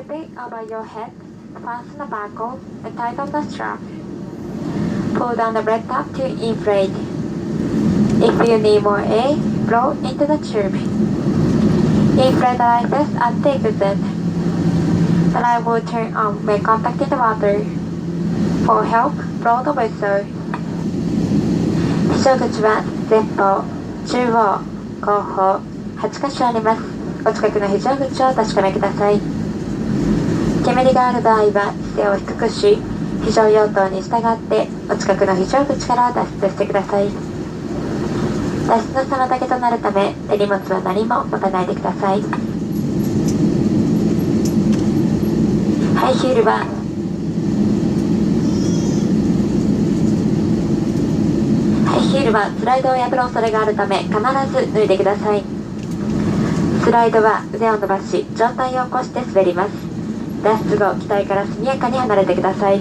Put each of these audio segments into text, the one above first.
completely over your head, fasten the buckle and tighten the strap. Pull down the red top to inflate. If you need more air, blow into the tube. Inflate the light vest and take the zip. The light will turn on when contacting the water. For help, blow the whistle. 非常口は前方、中央、後方、8箇所あります。お近くの非常口をお確かめください。煙がある場合は姿勢を低くし、非常用途に従ってお近くの非常口から脱出してください。脱出の妨げとなるため、手荷物は何も持たないでください。ハイヒールはヒールはスライドを破る恐れがあるため必ず脱いでください。スライドは腕を伸ばし上体を起こして滑ります。脱出後、機体から速やかに離れてください。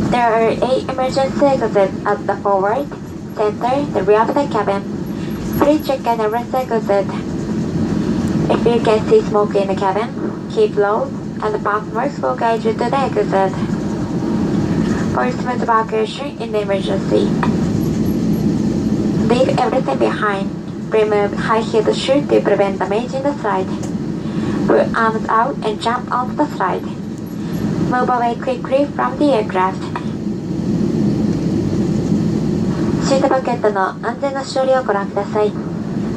There are 8 emergency exits at the forward, center, the rear of the cabin. Please check an emergency exit. If you can see smoke in the cabin, keep low, and the passengers will guide you to the exit.For smooth evacuation in the emergency. Leave everything behind. Remove high-heeled shoes to prevent damage in the slide. Put arms out and jump onto the slide. Move away quickly from the aircraft. シートポケットの安全の処理をご覧ください。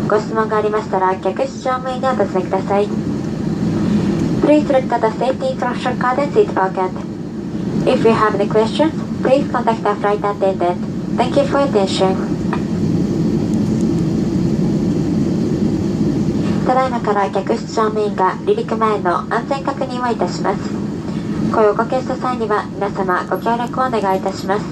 ご質問がありましたら客室乗務員にお尋ねください。Please look at the safety instruction card and seat pocket.If you have any questions, please contact the flight attendant. Thank you for your attention. ただいまから客室乗務員が離陸前の安全確認をいたします。声をおかけした際には皆様ご協力をお願いいたします。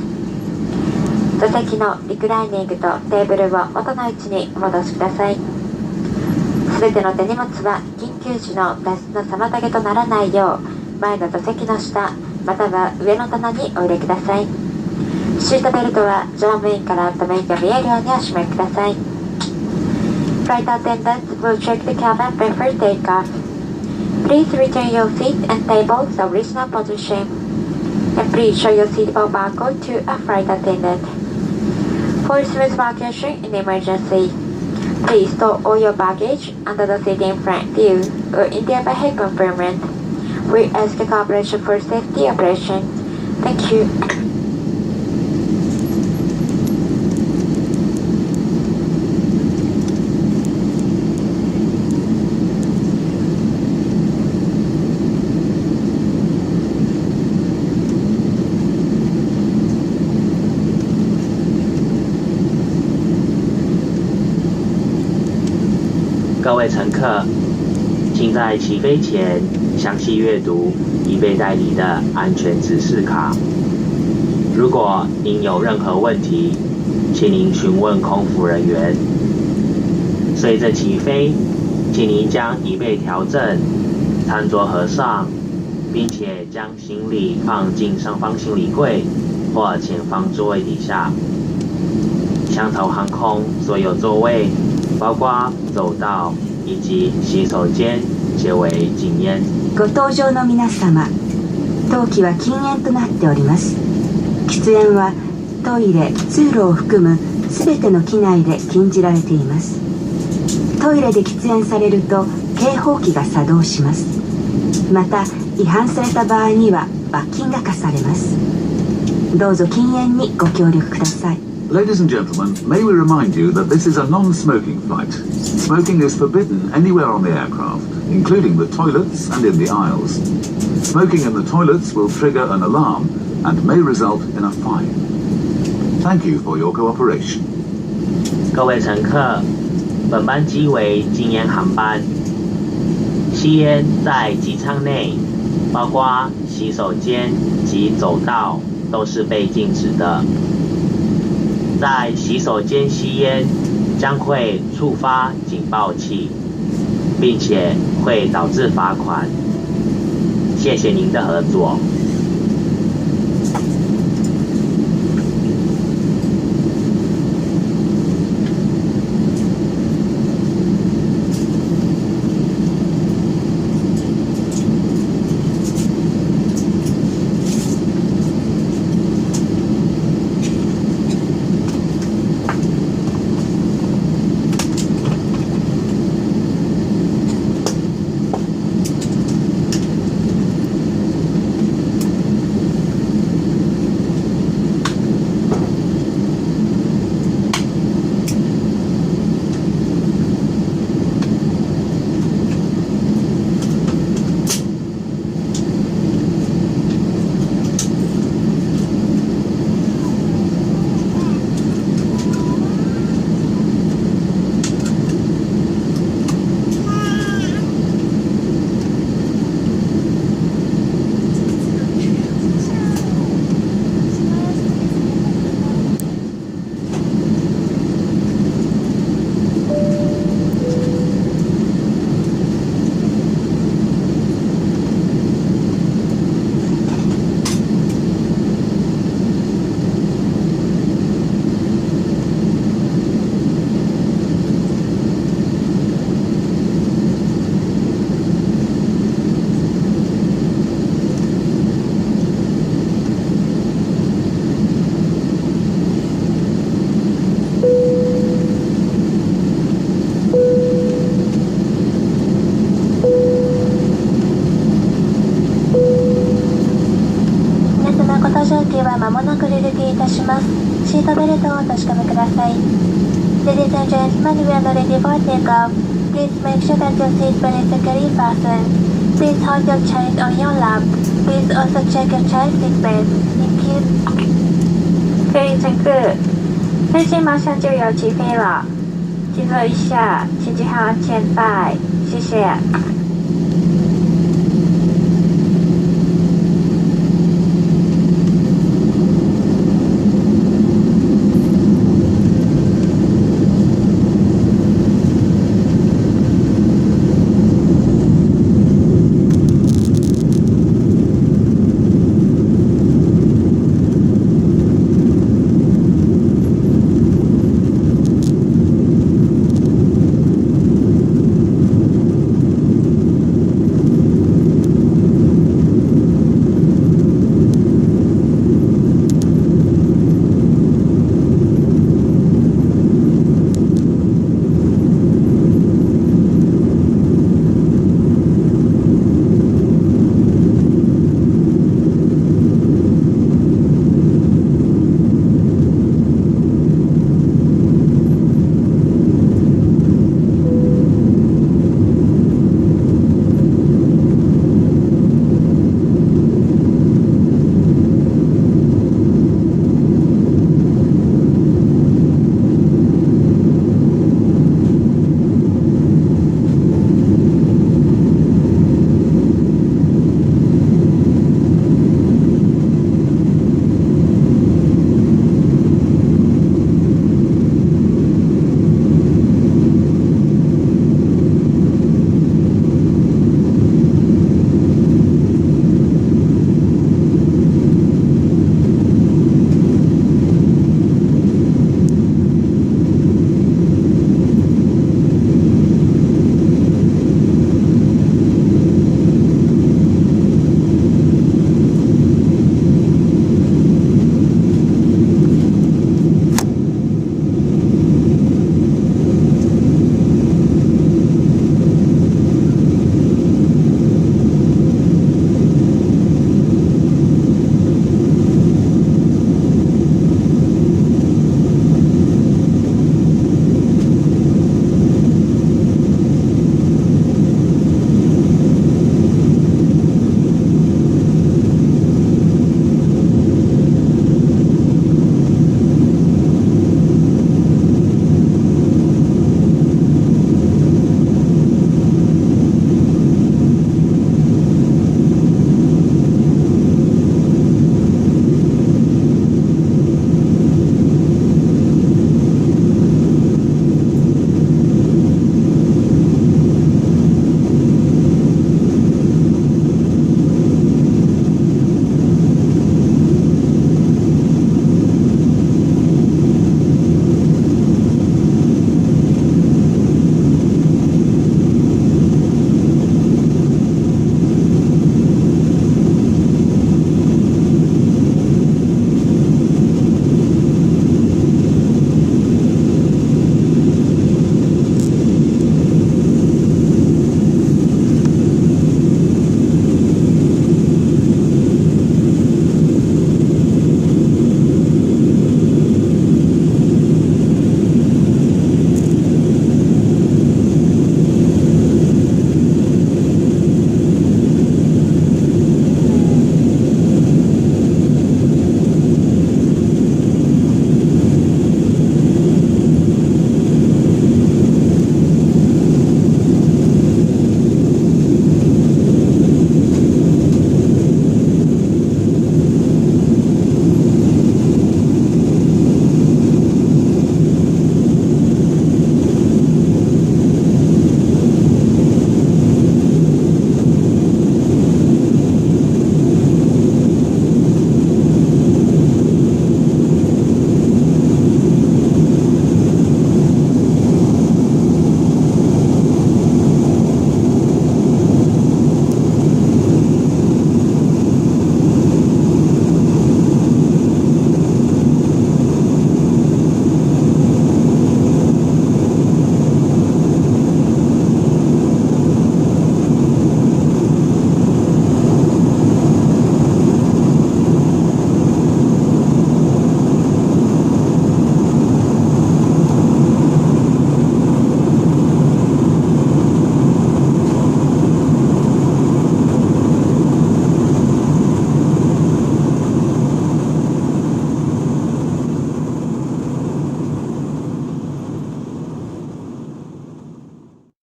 座席のリクライニングとテーブルを元の位置にお戻しください。すべての手荷物は緊急時の脱出の妨げとならないよう前の座席の下または上の棚にお入れください。シートベルトは乗務員から画面が見えるようにお締めください。Flight attendants will check the cabin before takeoff. Please return your seat and table to the original position. And please show your seatbelt buckle to a flight attendant. For smooth evacuation in emergency, please store all your baggage under the seat in front view or in the overhead compartment.We ask your cooperation for safety operation. Thank you. 各位乘客，请在起飞前详细阅读已被带离的安全指示卡。如果您有任何问题，请您询问空服人员。随着起飞，请您将椅背调整，餐桌合上，并且将行李放进上方行李柜或前方座位底下。香草航空所有座位，包括走道以及洗手間皆為禁煙。ご搭乗の皆様、当機は禁煙となっております。喫煙はトイレ、通路を含むすべての機内で禁じられています。トイレで喫煙されると警報器が作動します。また違反された場合には罰金が課されます。どうぞ禁煙にご協力ください。Ladies and gentlemen, may we remind you that this is a non-smoking flight. Smoking is forbidden anywhere on the aircraft, including the toilets and in the aisles. Smoking in the toilets will trigger an alarm and may result in a fine. Thank you for your cooperation. 各位乘客，本班机为禁烟航班。吸烟在机舱内，包括洗手间及走道，都是被禁止的。在洗手间吸烟将会触发警报器，并且会导致罚款。谢谢您的合作。搭乗機は間もなく離陸いたします。シートベルトをお確かめください。Ladies and gentlemen, we are now ready for takeoff. Please make sure that your seatbelt is securely fastened. Please hold your child on your lap. Please also check your child's seatbelt. Thank you. 各位乘客，飞机马上就要起飞了，请坐一下，请系好安全带，谢谢。